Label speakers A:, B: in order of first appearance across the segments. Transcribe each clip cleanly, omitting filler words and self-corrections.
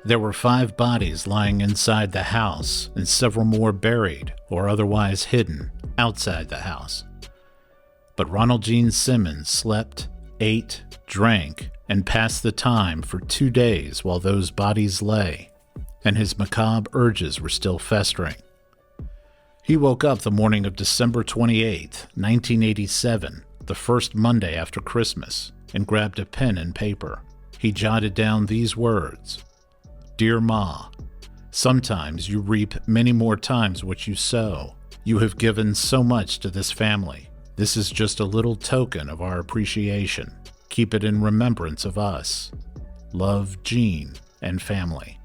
A: There were 5 bodies lying inside the house and several more buried or otherwise hidden outside the house. But Ronald Gene Simmons slept, ate, drank, and passed the time for 2 days while those bodies lay, and his macabre urges were still festering. He woke up the morning of December 28, 1987, the first Monday after Christmas, and grabbed a pen and paper. He jotted down these words: "Dear Ma, sometimes you reap many more times what you sow. You have given so much to this family. This is just a little token of our appreciation. Keep it in remembrance of us. Love, Gene and family."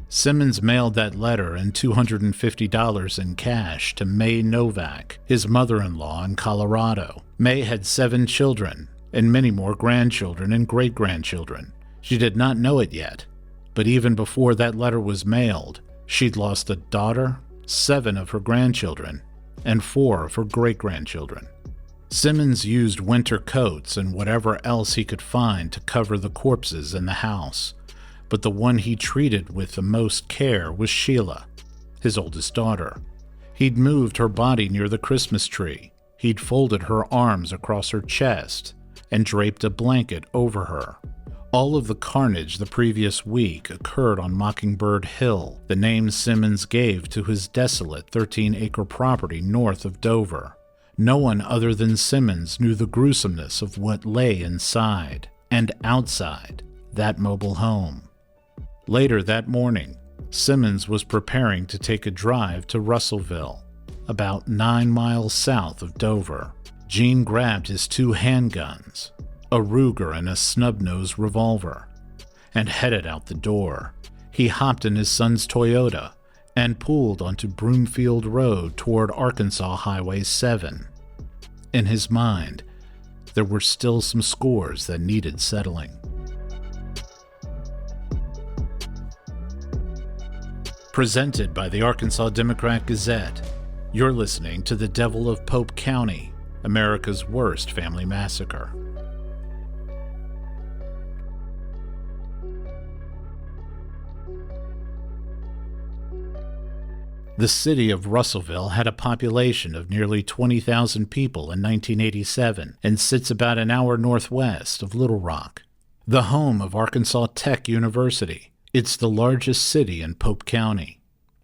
A: Simmons mailed that letter and $250 in cash to May Novak, his mother-in-law in Colorado. May had 7 children and many more grandchildren and great-grandchildren. She did not know it yet, but even before that letter was mailed, she'd lost a daughter, 7 of her grandchildren, and 4 of her great-grandchildren. Simmons used winter coats and whatever else he could find to cover the corpses in the house, but the one he treated with the most care was Sheila, his oldest daughter. He'd moved her body near the Christmas tree. He'd folded her arms across her chest and draped a blanket over her. All of the carnage the previous week occurred on Mockingbird Hill, the name Simmons gave to his desolate 13-acre property north of Dover. No one other than Simmons knew the gruesomeness of what lay inside and outside that mobile home. Later that morning, Simmons was preparing to take a drive to Russellville, about 9 miles south of Dover. Gene grabbed his 2 handguns, a Ruger and a snub-nosed revolver, and headed out the door. He hopped in his son's Toyota and pulled onto Broomfield Road toward Arkansas Highway 7. In his mind, there were still some scores that needed settling. Presented by the Arkansas Democrat-Gazette, you're listening to The Devil of Pope County, America's worst family massacre. The city of Russellville had a population of nearly 20,000 people in 1987 and sits about an hour northwest of Little Rock, the home of Arkansas Tech University. It's the largest city in Pope County.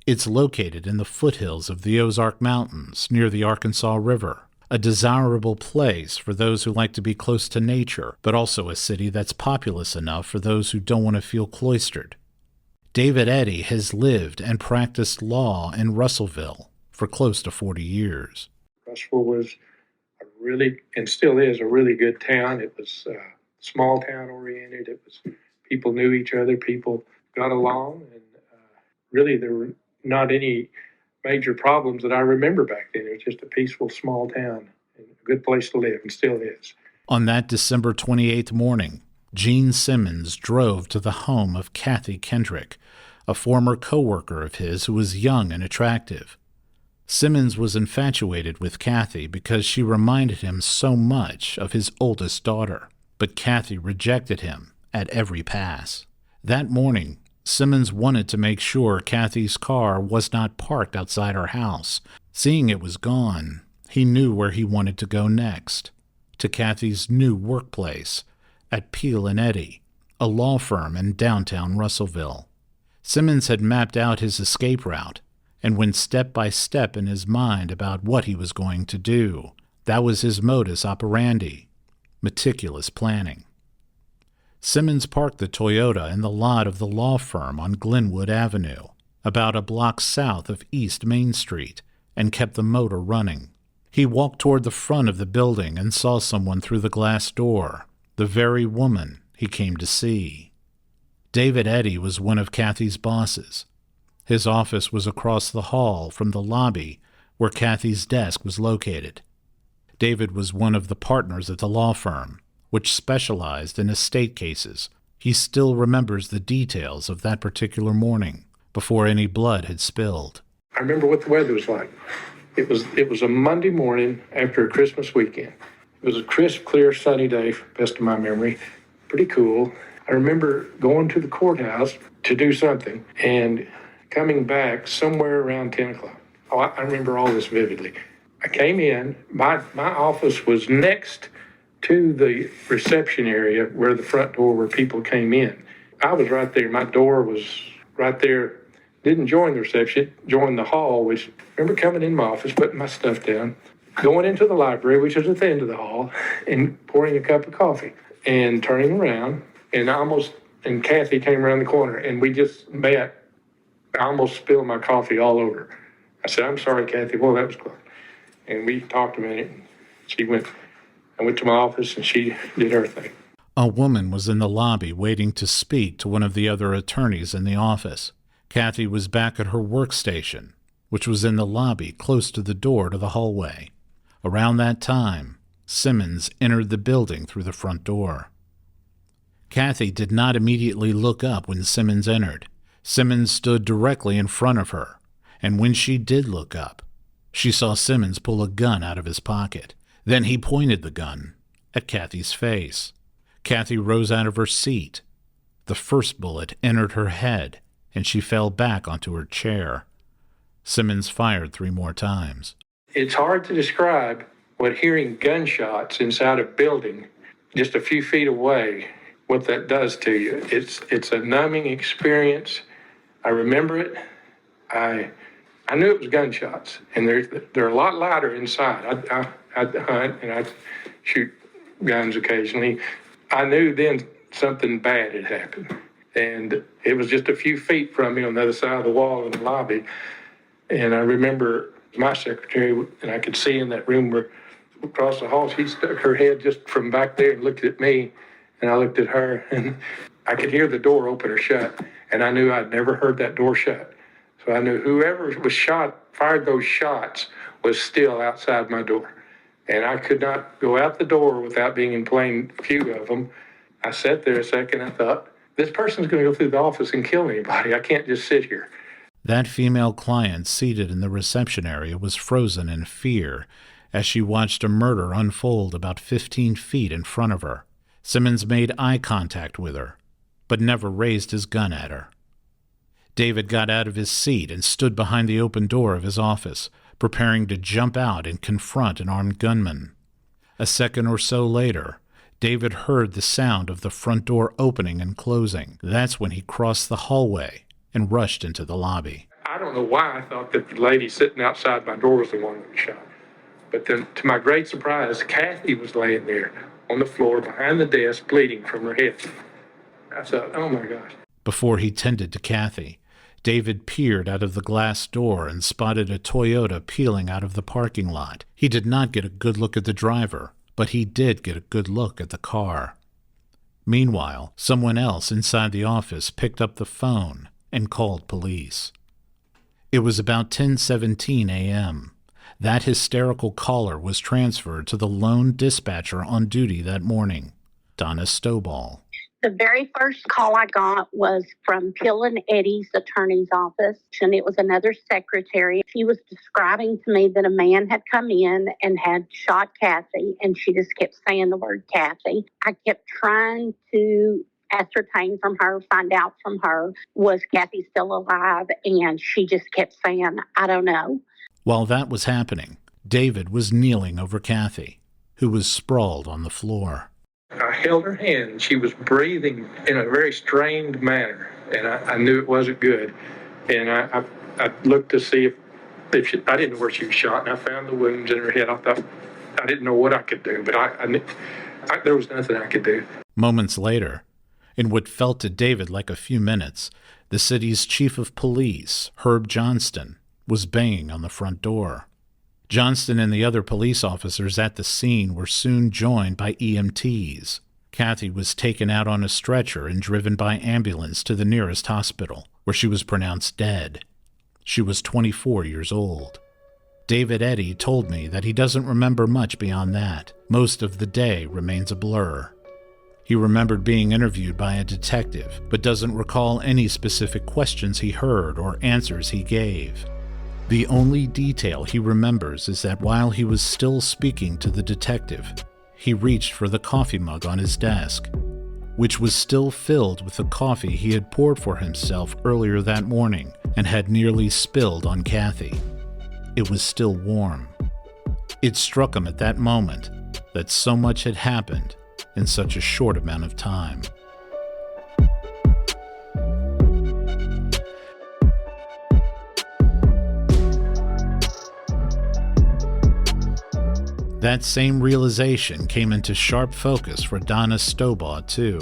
A: It's located in the foothills of the Ozark Mountains near the Arkansas River, a desirable place for those who like to be close to nature, but also a city that's populous enough for those who don't want to feel cloistered. David Eddy has lived and practiced law in Russellville for close to 40 years.
B: Russellville was a really, and still is, a really good town. It was small town oriented. It was, people knew each other, people got along, and really there were not any major problems that I remember back then. It was just a peaceful small town and a good place to live, and still is.
A: On that December 28th morning, Gene Simmons drove to the home of Kathy Kendrick, a former co-worker of his who was young and attractive. Simmons was infatuated with Kathy because she reminded him so much of his oldest daughter, but Kathy rejected him at every pass. That morning, Simmons wanted to make sure Kathy's car was not parked outside her house. Seeing it was gone, he knew where he wanted to go next, to Kathy's new workplace at Peel & Eddy, a law firm in downtown Russellville. Simmons had mapped out his escape route and went step by step in his mind about what he was going to do. That was his modus operandi, meticulous planning. Simmons parked the Toyota in the lot of the law firm on Glenwood Avenue, about a block south of East Main Street, and kept the motor running. He walked toward the front of the building and saw someone through the glass door, the very woman he came to see. David Eddy was one of Kathy's bosses. His office was across the hall from the lobby where Kathy's desk was located. David was one of the partners at the law firm, which specialized in estate cases. He still remembers the details of that particular morning, before any blood had spilled.
B: I remember what the weather was like. It was a Monday morning after a Christmas weekend. It was a crisp, clear, sunny day, best of my memory. Pretty cool. I remember going to the courthouse, to do something, and coming back somewhere around 10 o'clock. Oh, I remember all this vividly. I came in, my office was next to the reception area where the front door where people came in. I was right there. My door was right there. Didn't join the reception, joined the hall, which I remember coming in my office, putting my stuff down, going into the library, which was at the end of the hall, and pouring a cup of coffee and turning around, and Kathy came around the corner, and we just met. I almost spilled my coffee all over. I said, "I'm sorry, Kathy." Well, that was close. And we talked a minute. And I went to my office, and she did her thing.
A: A woman was in the lobby waiting to speak to one of the other attorneys in the office. Kathy was back at her workstation, which was in the lobby close to the door to the hallway. Around that time, Simmons entered the building through the front door. Kathy did not immediately look up when Simmons entered. Simmons stood directly in front of her, and when she did look up, she saw Simmons pull a gun out of his pocket. Then he pointed the gun at Kathy's face. Kathy rose out of her seat. The first bullet entered her head, and she fell back onto her chair. Simmons fired 3 more times.
B: It's hard to describe what hearing gunshots inside a building just a few feet away, what that does to you. It's a numbing experience. I remember it. I knew it was gunshots, and they're a lot louder inside. I'd hunt and I'd shoot guns occasionally. I knew then something bad had happened, and it was just a few feet from me on the other side of the wall in the lobby. And I remember my secretary, and I could see in that room where across the hall, she stuck her head just from back there and looked at me, and I looked at her, and I could hear the door open or shut, and I knew I'd never heard that door shut. So I knew whoever fired those shots was still outside my door. And I could not go out the door without being in plain view of them. I sat there a second. I thought, this person's going to go through the office and kill anybody. I can't just sit here.
A: That female client seated in the reception area was frozen in fear as she watched a murder unfold about 15 feet in front of her. Simmons made eye contact with her, but never raised his gun at her. David got out of his seat and stood behind the open door of his office, preparing to jump out and confront an armed gunman. A second or so later, David heard the sound of the front door opening and closing. That's when he crossed the hallway and rushed into the lobby.
B: I don't know why I thought that the lady sitting outside my door was the one that was shot. But then, to my great surprise, Kathy was laying there on the floor behind the desk, bleeding from her head. I thought, oh my gosh.
A: Before he tended to Kathy, David peered out of the glass door and spotted a Toyota peeling out of the parking lot. He did not get a good look at the driver, but he did get a good look at the car. Meanwhile, someone else inside the office picked up the phone and called police. It was about 10:17 a.m. That hysterical caller was transferred to the lone dispatcher on duty that morning, Donna Stoball.
C: The very first call I got was from Pill and Eddie's attorney's office, and it was another secretary. She was describing to me that a man had come in and had shot Kathy, and she just kept saying the word Kathy. I kept trying to ascertain from her, find out from her, was Kathy still alive? And she just kept saying, I don't know.
A: While that was happening, David was kneeling over Kathy, who was sprawled on the floor.
B: I held her hand. She was breathing in a very strained manner, and I knew it wasn't good. And I looked to see if she, I didn't know where she was shot, and I found the wounds in her head. I thought, I didn't know what I could do, but there was nothing I could do.
A: Moments later, in what felt to David like a few minutes, the city's chief of police, Herb Johnston, was banging on the front door. Johnston and the other police officers at the scene were soon joined by EMTs. Kathy was taken out on a stretcher and driven by ambulance to the nearest hospital, where she was pronounced dead. She was 24 years old. David Eddy told me that he doesn't remember much beyond that. Most of the day remains a blur. He remembered being interviewed by a detective, but doesn't recall any specific questions he heard or answers he gave. The only detail he remembers is that while he was still speaking to the detective, he reached for the coffee mug on his desk. which was still filled with the coffee he had poured for himself earlier that morning and had nearly spilled on Kathy. It was still warm. It struck him at that moment that so much had happened in such a short amount of time. That same realization came into sharp focus for Donna Stobaugh, too.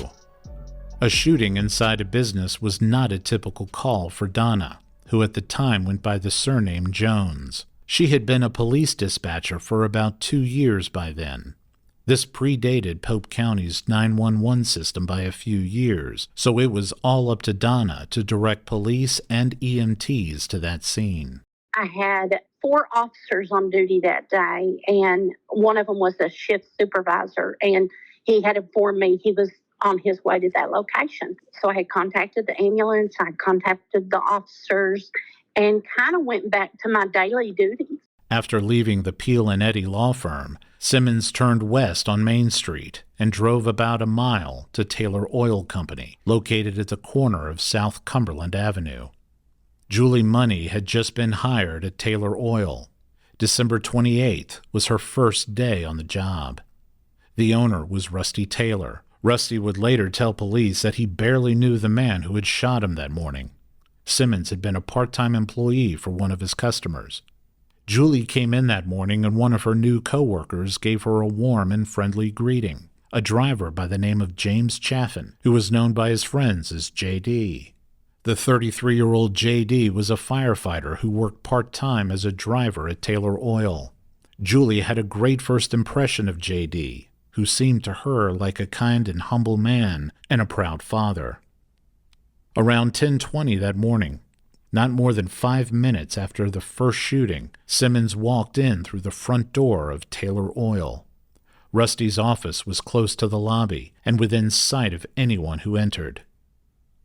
A: A shooting inside a business was not a typical call for Donna, who at the time went by the surname Jones. She had been a police dispatcher for about 2 years by then. This predated Pope County's 911 system by a few years, so it was all up to Donna to direct police and EMTs to that scene.
C: I had 4 officers on duty that day, and one of them was a shift supervisor, and he had informed me he was on his way to that location. So I had contacted the ambulance, I contacted the officers, and kind of went back to my daily duties.
A: After leaving the Peel and Eddy law firm, Simmons turned west on Main Street and drove about a mile to Taylor Oil Company, located at the corner of South Cumberland Avenue. Julie Money had just been hired at Taylor Oil. December 28th was her first day on the job. The owner was Rusty Taylor. Rusty would later tell police that he barely knew the man who had shot him that morning. Simmons had been a part-time employee for one of his customers. Julie came in that morning and one of her new co-workers gave her a warm and friendly greeting, a driver by the name of James Chaffin, who was known by his friends as J.D. The 33-year-old J.D. was a firefighter who worked part-time as a driver at Taylor Oil. Julie had a great first impression of J.D., who seemed to her like a kind and humble man and a proud father. Around 10:20 that morning, not more than 5 minutes after the first shooting, Simmons walked in through the front door of Taylor Oil. Rusty's office was close to the lobby and within sight of anyone who entered.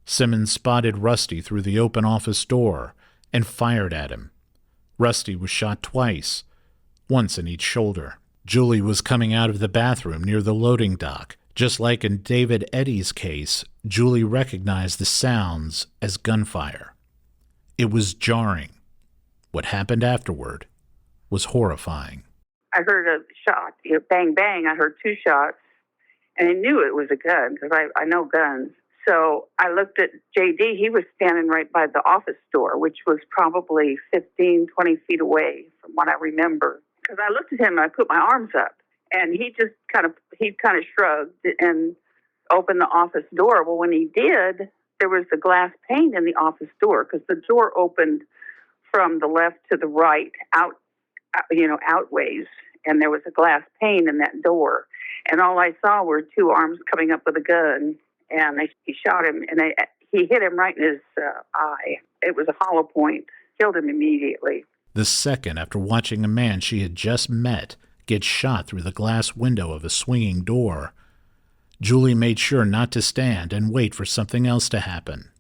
A: Simmons spotted Rusty through the open office door and fired at him. Rusty was shot twice, once in each shoulder. Julie was coming out of the bathroom near the loading dock. Just like in David Eddy's case, Julie recognized the sounds as gunfire. It was jarring. What happened afterward was horrifying.
D: I heard a shot, bang, bang. I heard 2 shots, and I knew it was a gun because I know guns. So I looked at J.D. He was standing right by the office door, which was probably 15, 20 feet away from what I remember. Because I looked at him and I put my arms up, and he just kind of shrugged and opened the office door. Well, when he did, there was a glass pane in the office door because the door opened from the left to the right, outways, and there was a glass pane in that door. And all I saw were 2 arms coming up with a gun, and he shot him, and he hit him right in his eye. It was a hollow point, killed him immediately.
A: The second after watching a man she had just met get shot through the glass window of a swinging door, Julie made sure not to stand and wait for something else to happen.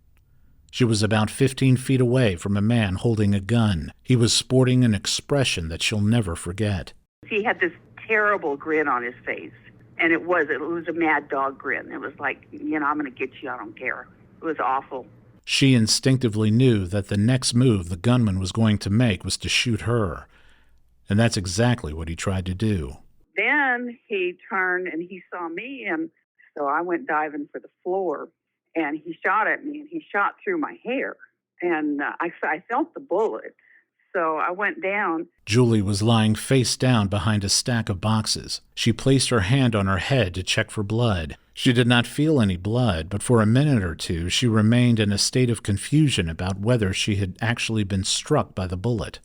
A: She was about 15 feet away from a man holding a gun. He was sporting an expression that she'll never forget.
D: He had this terrible grin on his face, and it was a mad dog grin. It was like, I'm going to get you, I don't care. It was awful.
A: She instinctively knew that the next move the gunman was going to make was to shoot her, and that's exactly what he tried to do.
D: Then he turned and he saw me, and so I went diving for the floor, and he shot at me, and he shot through my hair, and I felt the bullet, so I went down.
A: Julie was lying face down behind a stack of boxes. She placed her hand on her head to check for blood. She did not feel any blood, but for a minute or two she remained in a state of confusion about whether she had actually been struck by the bullet.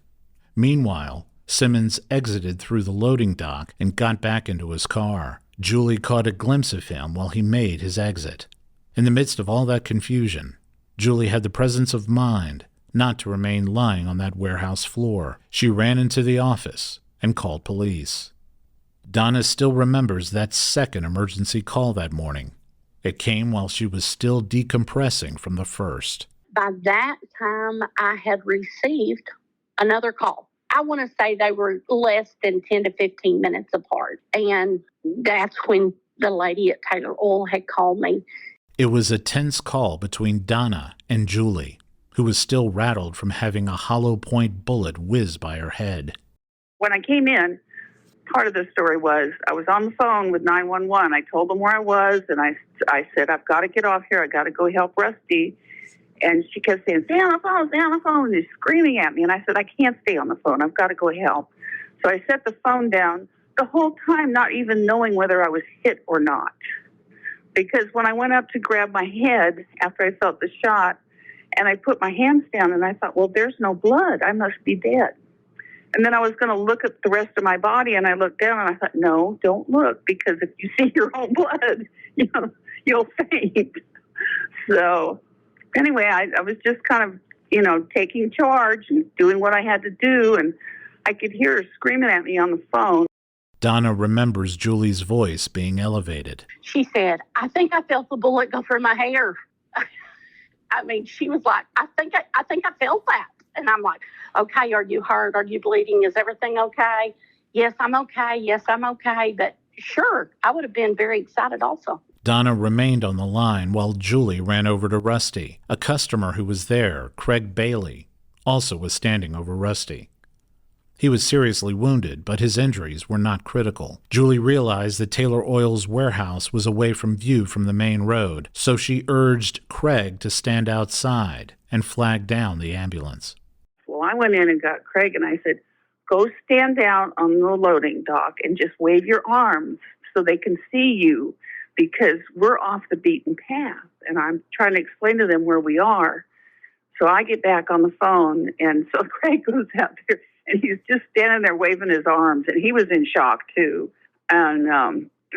A: Meanwhile, Simmons exited through the loading dock and got back into his car. Julie caught a glimpse of him while he made his exit. In the midst of all that confusion, Julie had the presence of mind not to remain lying on that warehouse floor. She ran into the office and called police. Donna still remembers that second emergency call that morning. It came while she was still decompressing from the first.
C: By that time, I had received another call. I want to say they were less than 10 to 15 minutes apart. And that's when the lady at Taylor Oil had called me.
A: It was a tense call between Donna and Julie, who was still rattled from having a hollow point bullet whiz by her head.
D: When I came in, part of the story was I was on the phone with 911. I told them where I was, and I said, I've got to get off here. I got to go help Rusty. And she kept saying, stay on the phone, stay on the phone. And she's screaming at me. And I said, I can't stay on the phone. I've got to go help. So I set the phone down the whole time, not even knowing whether I was hit or not. Because when I went up to grab my head after I felt the shot, and I put my hands down, and I thought, well, there's no blood. I must be dead. And then I was going to look at the rest of my body, and I looked down, and I thought, no, don't look, because if you see your own blood, you'll faint. So anyway, I was just kind of, taking charge and doing what I had to do, and I could hear her screaming at me on the phone.
A: Donna remembers Julie's voice being elevated.
C: She said, I think I felt the bullet go through my hair. I mean, she was like, I think I felt that. And I'm like, okay, are you hurt? Are you bleeding? Is everything okay? Yes, I'm okay. Yes, I'm okay. But sure, I would have been very excited also.
A: Donna remained on the line while Julie ran over to Rusty. A customer who was there, Craig Bailey, also was standing over Rusty. He was seriously wounded, but his injuries were not critical. Julie realized that Taylor Oil's warehouse was away from view from the main road, so she urged Craig to stand outside and flag down the ambulance.
D: Well, I went in and got Craig, and I said, go stand down on the loading dock and just wave your arms so they can see you, because we're off the beaten path. And I'm trying to explain to them where we are. So I get back on the phone, and so Craig goes out there, and he's just standing there waving his arms, and he was in shock, too. And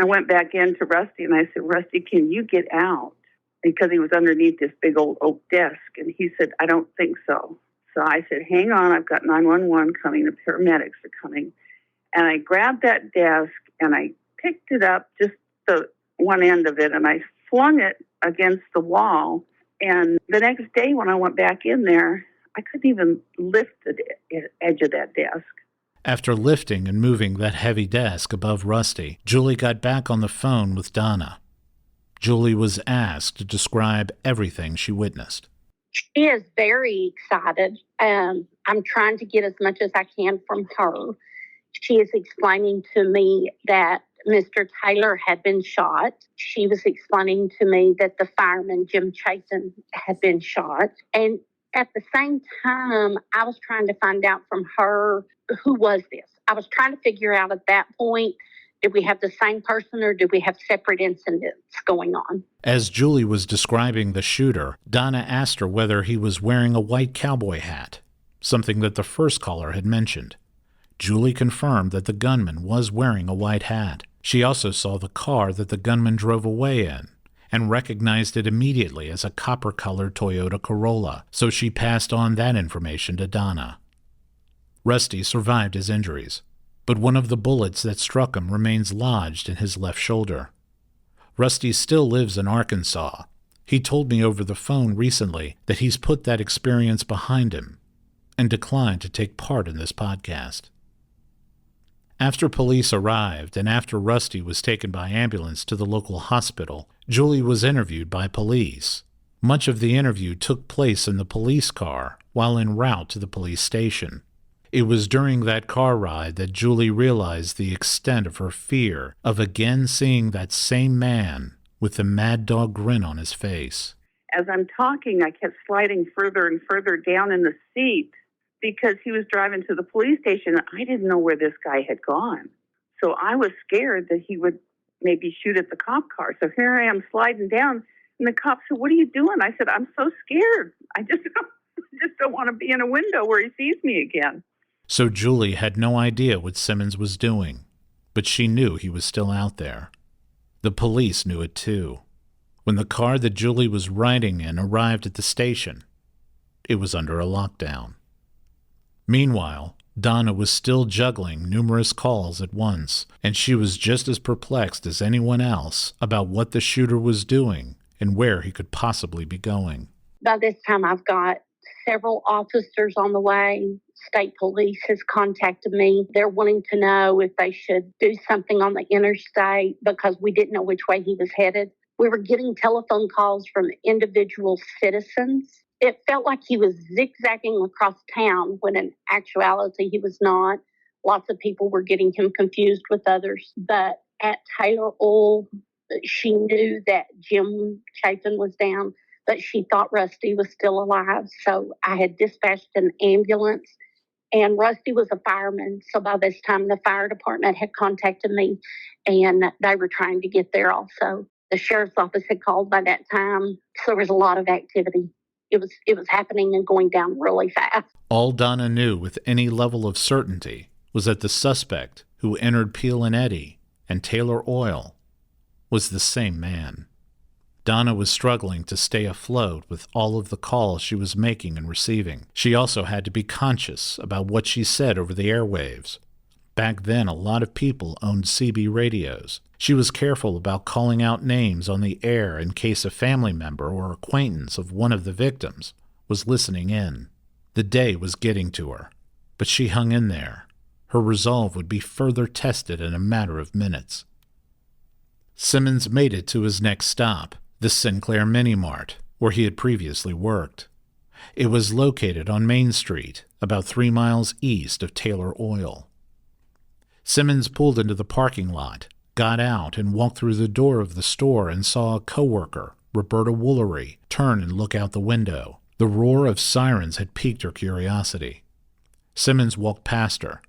D: I went back in to Rusty, and I said, Rusty, can you get out? Because he was underneath this big old oak desk, and he said, I don't think so. So I said, hang on, I've got 911 coming, the paramedics are coming. And I grabbed that desk, and I picked it up, just the one end of it, and I flung it against the wall. And the next day when I went back in there, I couldn't even lift the edge of that desk.
A: After lifting and moving that heavy desk above Rusty, Julie got back on the phone with Donna. Julie was asked to describe everything she witnessed.
C: She is very excited. I'm trying to get as much as I can from her. She is explaining to me that Mr. Taylor had been shot. She was explaining to me that the fireman, Jim Chasen, had been shot. And at the same time, I was trying to find out from her, who was this? I was trying to figure out at that point, did we have the same person or did we have separate incidents going on?
A: As Julie was describing the shooter, Donna asked her whether he was wearing a white cowboy hat, something that the first caller had mentioned. Julie confirmed that the gunman was wearing a white hat. She also saw the car that the gunman drove away in and recognized it immediately as a copper-colored Toyota Corolla, so she passed on that information to Donna. Rusty survived his injuries, but one of the bullets that struck him remains lodged in his left shoulder. Rusty still lives in Arkansas. He told me over the phone recently that he's put that experience behind him and declined to take part in this podcast. After police arrived and after Rusty was taken by ambulance to the local hospital, Julie was interviewed by police. Much of the interview took place in the police car while en route to the police station. It was during that car ride that Julie realized the extent of her fear of again seeing that same man with the mad dog grin on his face.
D: As I'm talking, I kept sliding further and further down in the seat because he was driving to the police station. I didn't know where this guy had gone. So I was scared that he would maybe shoot at the cop car. So here I am sliding down, and the cop said, what are you doing? I said, I'm so scared. I just don't want to be in a window where he sees me again.
A: So Julie had no idea what Simmons was doing, but she knew he was still out there. The police knew it too. When the car that Julie was riding in arrived at the station, it was under a lockdown. Meanwhile, Donna was still juggling numerous calls at once, and she was just as perplexed as anyone else about what the shooter was doing and where he could possibly be going.
C: By this time, I've got several officers on the way, state police has contacted me. They're wanting to know if they should do something on the interstate because we didn't know which way he was headed. We were getting telephone calls from individual citizens. It felt like he was zigzagging across town when in actuality he was not. Lots of people were getting him confused with others. But at Taylor Oil, she knew that Jim Chapin was down, but she thought Rusty was still alive. So I had dispatched an ambulance, and Rusty was a fireman. So by this time, the fire department had contacted me, and they were trying to get there also. The sheriff's office had called by that time, so there was a lot of activity. It was happening and going down really fast.
A: All Donna knew with any level of certainty was that the suspect who entered Peel and Eddy and Taylor Oil was the same man. Donna was struggling to stay afloat with all of the calls she was making and receiving. She also had to be conscious about what she said over the airwaves. Back then, a lot of people owned CB radios. She was careful about calling out names on the air in case a family member or acquaintance of one of the victims was listening in. The day was getting to her, but she hung in there. Her resolve would be further tested in a matter of minutes. Simmons made it to his next stop, the Sinclair Mini Mart, where he had previously worked. It was located on Main Street, about 3 miles east of Taylor Oil. Simmons pulled into the parking lot, got out, and walked through the door of the store and saw a coworker, Roberta Woolery, turn and look out the window. The roar of sirens had piqued her curiosity. Simmons walked past her.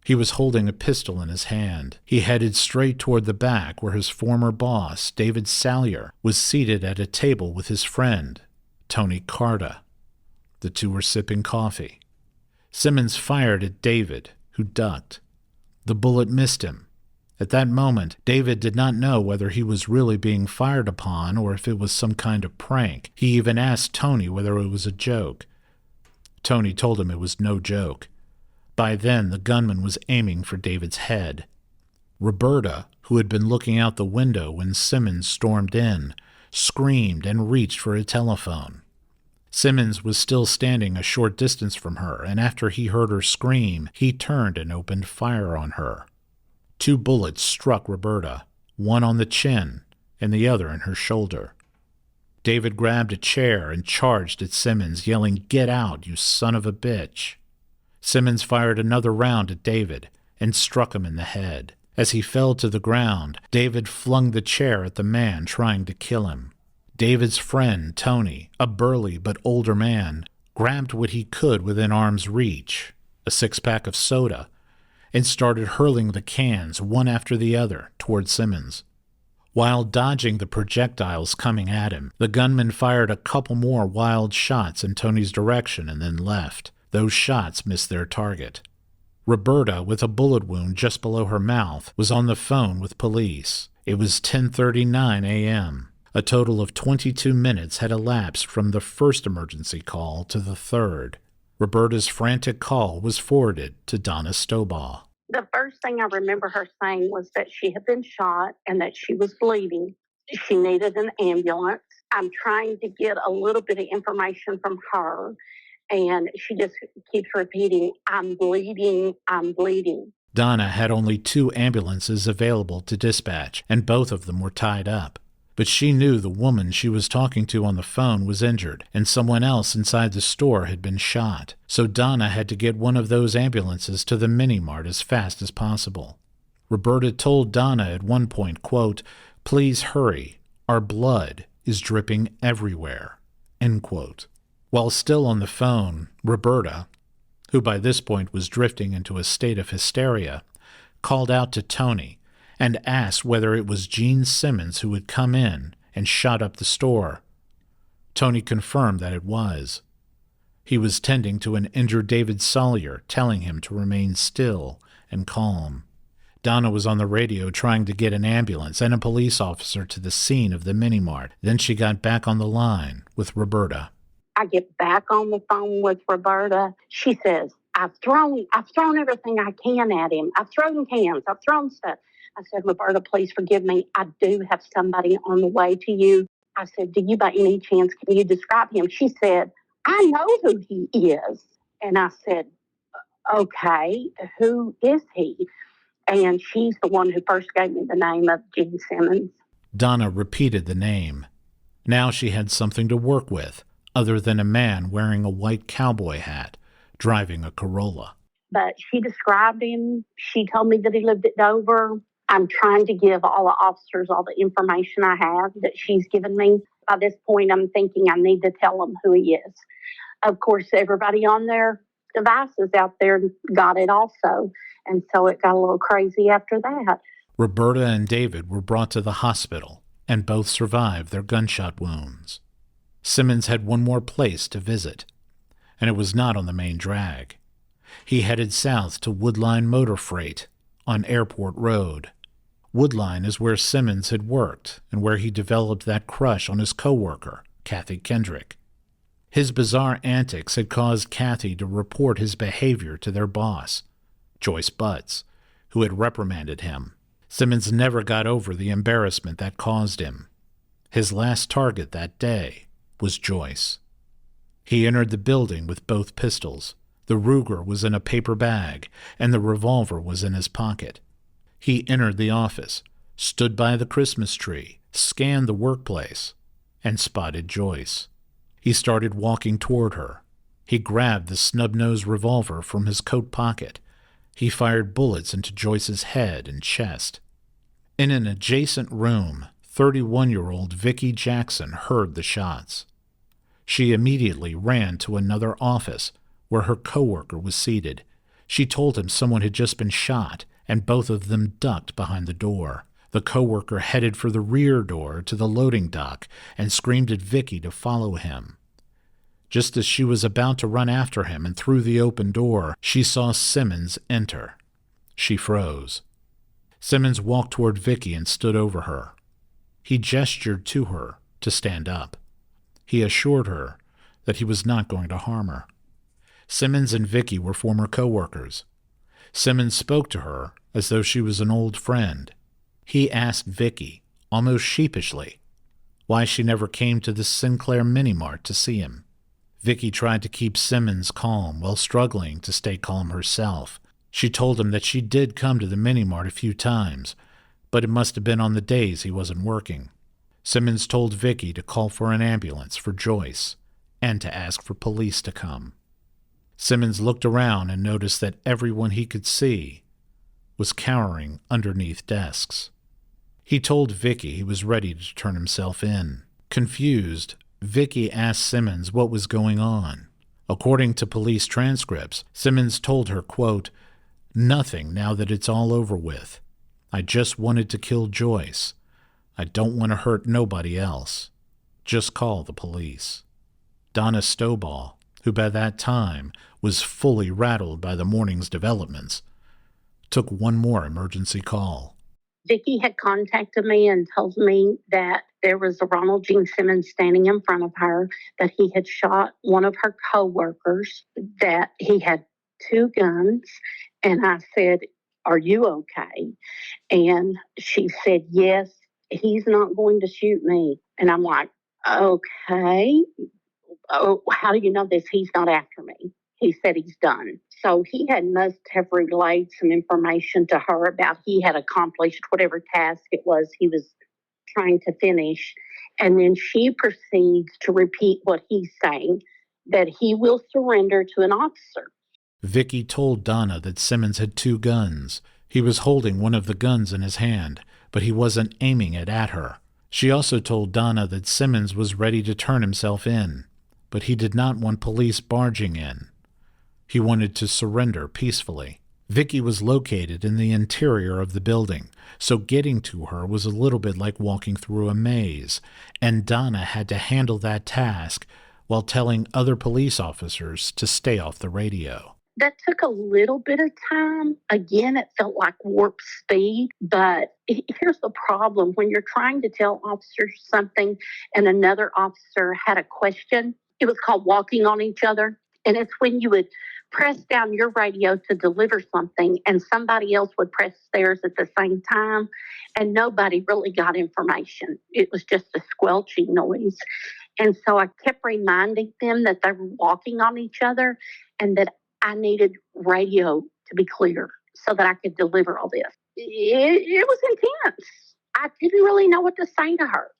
A: He was holding a pistol in his hand. He headed straight toward the back where his former boss, David Salyer, was seated at a table with his friend, Tony Carta. The two were sipping coffee. Simmons fired at David, who ducked. The bullet missed him. At that moment, David did not know whether he was really being fired upon or if it was some kind of prank. He even asked Tony whether it was a joke. Tony told him it was no joke. By then, the gunman was aiming for David's head. Roberta, who had been looking out the window when Simmons stormed in, screamed and reached for a telephone. Simmons was still standing a short distance from her, and after he heard her scream, he turned and opened fire on her. 2 bullets struck Roberta, one on the chin and the other in her shoulder. David grabbed a chair and charged at Simmons, yelling, "Get out, you son of a bitch!" Simmons fired another round at David and struck him in the head. As he fell to the ground, David flung the chair at the man trying to kill him. David's friend, Tony, a burly but older man, grabbed what he could within arm's reach, a 6-pack of soda, and started hurling the cans one after the other toward Simmons. While dodging the projectiles coming at him, the gunman fired a couple more wild shots in Tony's direction and then left. Those shots missed their target. Roberta, with a bullet wound just below her mouth, was on the phone with police. It was 10:39 a.m. A total of 22 minutes had elapsed from the first emergency call to the third. Roberta's frantic call was forwarded to Donna Stobaugh.
C: The first thing I remember her saying was that she had been shot and that she was bleeding. She needed an ambulance. I'm trying to get a little bit of information from her, and she just keeps repeating, "I'm bleeding, I'm bleeding."
A: Donna had only 2 ambulances available to dispatch, and both of them were tied up. But she knew the woman she was talking to on the phone was injured, and someone else inside the store had been shot. So Donna had to get one of those ambulances to the mini-mart as fast as possible. Roberta told Donna at one point, quote, "Please hurry. Our blood is dripping everywhere," end quote. While still on the phone, Roberta, who by this point was drifting into a state of hysteria, called out to Tony and asked whether it was Gene Simmons who had come in and shot up the store. Tony confirmed that it was. He was tending to an injured David Salyer, telling him to remain still and calm. Donna was on the radio trying to get an ambulance and a police officer to the scene of the mini-mart. Then she got back on the line with Roberta.
C: I get back on the phone with Roberta. She says, I've thrown everything I can at him. I've thrown cans. I've thrown stuff. I said, "Roberta, please forgive me. I do have somebody on the way to you." I said, "Do you by any chance, can you describe him?" She said, "I know who he is." And I said, okay, who is he? And she's the one who first gave me the name of Gene Simmons.
A: Donna repeated the name. Now she had something to work with, other than a man wearing a white cowboy hat, driving a Corolla.
C: But she described him. She told me that he lived at Dover. I'm trying to give all the officers all the information I have that she's given me. By this point, I'm thinking I need to tell them who he is. Of course, everybody on their devices out there got it also. And so it got a little crazy after that.
A: Roberta and David were brought to the hospital, and both survived their gunshot wounds. Simmons had one more place to visit, and it was not on the main drag. He headed south to Woodline Motor Freight on Airport Road. Woodline is where Simmons had worked and where he developed that crush on his coworker, Kathy Kendrick. His bizarre antics had caused Kathy to report his behavior to their boss, Joyce Butts, who had reprimanded him. Simmons never got over the embarrassment that caused him. His last target that day was Joyce. He entered the building with both pistols. The Ruger was in a paper bag, and the revolver was in his pocket. He entered the office, stood by the Christmas tree, scanned the workplace, and spotted Joyce. He started walking toward her. He grabbed the snub-nosed revolver from his coat pocket. He fired bullets into Joyce's head and chest. In an adjacent room, 31-year-old Vicki Jackson heard the shots. She immediately ran to another office where her coworker was seated. She told him someone had just been shot, and both of them ducked behind the door. The coworker headed for the rear door to the loading dock and screamed at Vicki to follow him. Just as she was about to run after him and through the open door, she saw Simmons enter. She froze. Simmons walked toward Vicki and stood over her. He gestured to her to stand up. He assured her that he was not going to harm her. Simmons and Vicki were former coworkers. Simmons spoke to her as though she was an old friend. He asked Vicki, almost sheepishly, why she never came to the Sinclair Mini-Mart to see him. Vicki tried to keep Simmons calm while struggling to stay calm herself. She told him that she did come to the Mini-Mart a few times, but it must have been on the days he wasn't working. Simmons told Vicki to call for an ambulance for Joyce and to ask for police to come. Simmons looked around and noticed that everyone he could see was cowering underneath desks. He told Vicki he was ready to turn himself in. Confused, Vicki asked Simmons what was going on. According to police transcripts, Simmons told her, quote, "Nothing now that it's all over with. I just wanted to kill Joyce. I don't want to hurt nobody else. Just call the police." Donna Stovall, who by that time was fully rattled by the morning's developments, took one more emergency call.
C: Vicki had contacted me and told me that there was a Ronald Gene Simmons standing in front of her, that he had shot one of her coworkers, that he had 2 guns. And I said, "Are you okay?" And she said, "Yes, he's not going to shoot me." And I'm like, "Okay. Oh, how do you know this? He's not after me." He said he's done. So he must have relayed some information to her about he had accomplished whatever task it was he was trying to finish. And then she proceeds to repeat what he's saying, that he will surrender to an officer.
A: Vicki told Donna that Simmons had 2 guns. He was holding one of the guns in his hand, but he wasn't aiming it at her. She also told Donna that Simmons was ready to turn himself in, but he did not want police barging in. He wanted to surrender peacefully. Vicki was located in the interior of the building, so getting to her was a little bit like walking through a maze, and Donna had to handle that task while telling other police officers to stay off the radio.
C: That took a little bit of time. Again, it felt like warp speed, but here's the problem. When you're trying to tell officers something and another officer had a question, it was called walking on each other. And it's when you would press down your radio to deliver something and somebody else would press theirs at the same time, and nobody really got information. It was just a squelching noise. And so I kept reminding them that they were walking on each other and that I needed radio to be clear so that I could deliver all this. It was intense. I didn't really know what to say to her.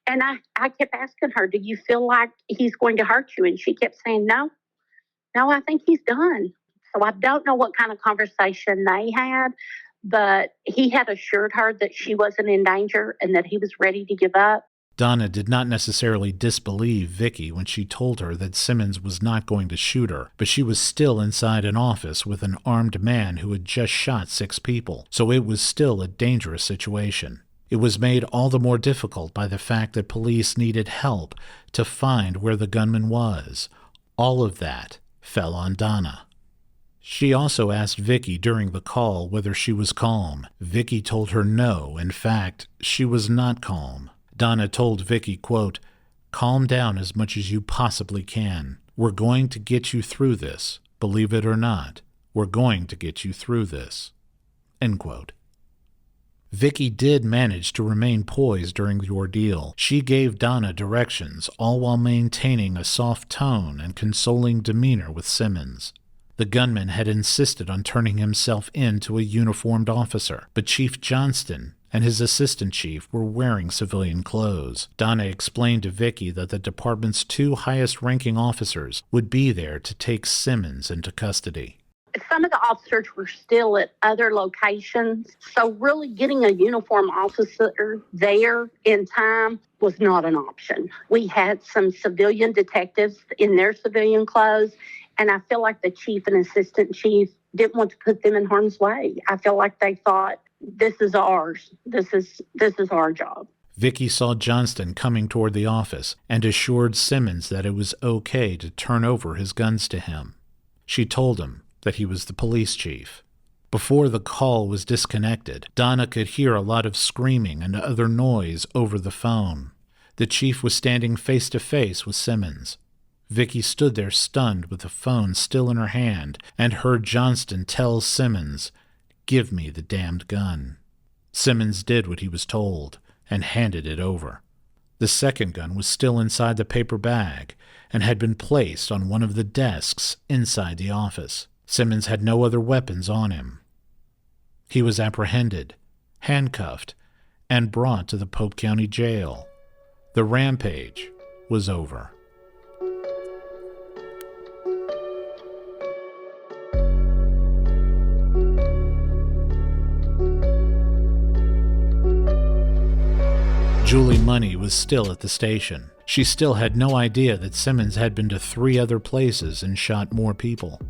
C: And I kept asking her, do you feel like he's going to hurt you? And she kept saying, no, I think he's done. So I don't know what kind of conversation they had, but he had assured her that she wasn't in danger and that he was ready to give up.
A: Donna did not necessarily disbelieve Vicky when she told her that Simmons was not going to shoot her, but she was still inside an office with an armed man who had just shot 6 people, so it was still a dangerous situation. It was made all the more difficult by the fact that police needed help to find where the gunman was. All of that fell on Donna. She also asked Vicky during the call whether she was calm. Vicky told her no, in fact, she was not calm. Donna told Vicky, quote, "Calm down as much as you possibly can. We're going to get you through this. Believe it or not, we're going to get you through this." End quote. Vicky did manage to remain poised during the ordeal. She gave Donna directions, all while maintaining a soft tone and consoling demeanor with Simmons. The gunman had insisted on turning himself in to a uniformed officer, but Chief Johnston and his assistant chief were wearing civilian clothes. Donna explained to Vicky that the department's 2 highest-ranking officers would be there to take Simmons into custody.
C: Some of the officers were still at other locations, so really getting a uniformed officer there in time was not an option. We had some civilian detectives in their civilian clothes, and I feel like the chief and assistant chief didn't want to put them in harm's way. I feel like they thought, this is ours. This is our job.
A: Vicky saw Johnston coming toward the office and assured Simmons that it was okay to turn over his guns to him. She told him that he was the police chief. Before the call was disconnected, Donna could hear a lot of screaming and other noise over the phone. The chief was standing face to face with Simmons. Vicky stood there stunned with the phone still in her hand and heard Johnston tell Simmons, "Give me the damned gun." Simmons did what he was told and handed it over. The second gun was still inside the paper bag and had been placed on one of the desks inside the office. Simmons had no other weapons on him. He was apprehended, handcuffed, and brought to the Pope County Jail. The rampage was over. Julie Money was still at the station. She still had no idea that Simmons had been to 3 other places and shot more people.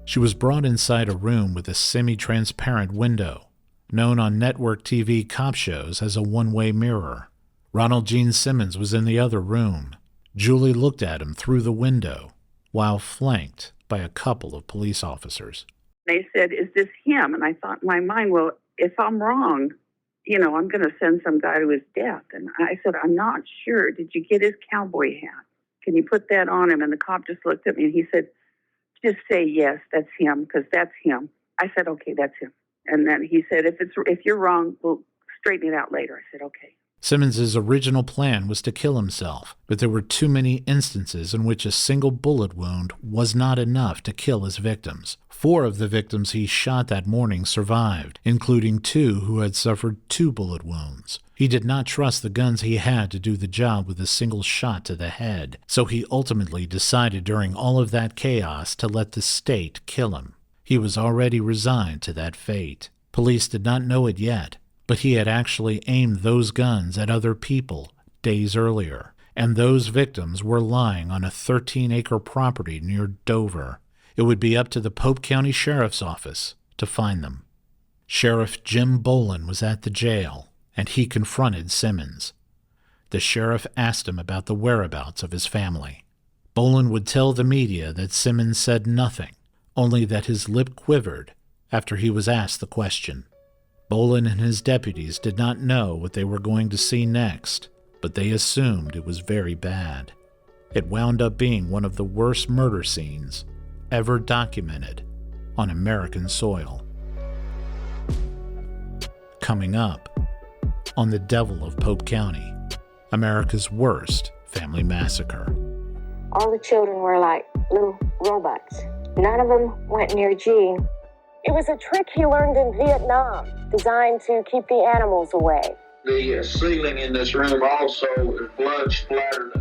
A: She was brought inside a room with a semi-transparent window, known on network TV cop shows as a one-way mirror. Ronald Gene Simmons was in the other room. Julie looked at him through the window, while flanked by a couple of police officers.
D: They said, "Is this him?" And I thought in my mind, well, if I'm wrong, I'm going to send some guy to his death. And I said, "I'm not sure. Did you get his cowboy hat? Can you put that on him?" And the cop just looked at me and he said, "Just say yes, that's him, because that's him." I said, "Okay, that's him." And then he said, if you're wrong, we'll straighten it out later." I said, "Okay."
A: Simmons's original plan was to kill himself, but there were too many instances in which a single bullet wound was not enough to kill his victims. 4 of the victims he shot that morning survived, including 2 who had suffered 2 bullet wounds. He did not trust the guns he had to do the job with a single shot to the head, so he ultimately decided during all of that chaos to let the state kill him. He was already resigned to that fate. Police did not know it yet, but he had actually aimed those guns at other people days earlier, and those victims were lying on a 13-acre property near Dover. It would be up to the Pope County Sheriff's Office to find them. Sheriff Jim Bolin was at the jail, and he confronted Simmons. The sheriff asked him about the whereabouts of his family. Bolin would tell the media that Simmons said nothing, only that his lip quivered after he was asked the question. Bolin and his deputies did not know what they were going to see next, but they assumed it was very bad. It wound up being one of the worst murder scenes ever documented on American soil. Coming up on The Devil of Pope County, America's worst family massacre.
E: All the children were like little robots. None of them went near G. It was a trick he learned in Vietnam, designed to keep the animals away.
F: The ceiling in this room also is blood splattered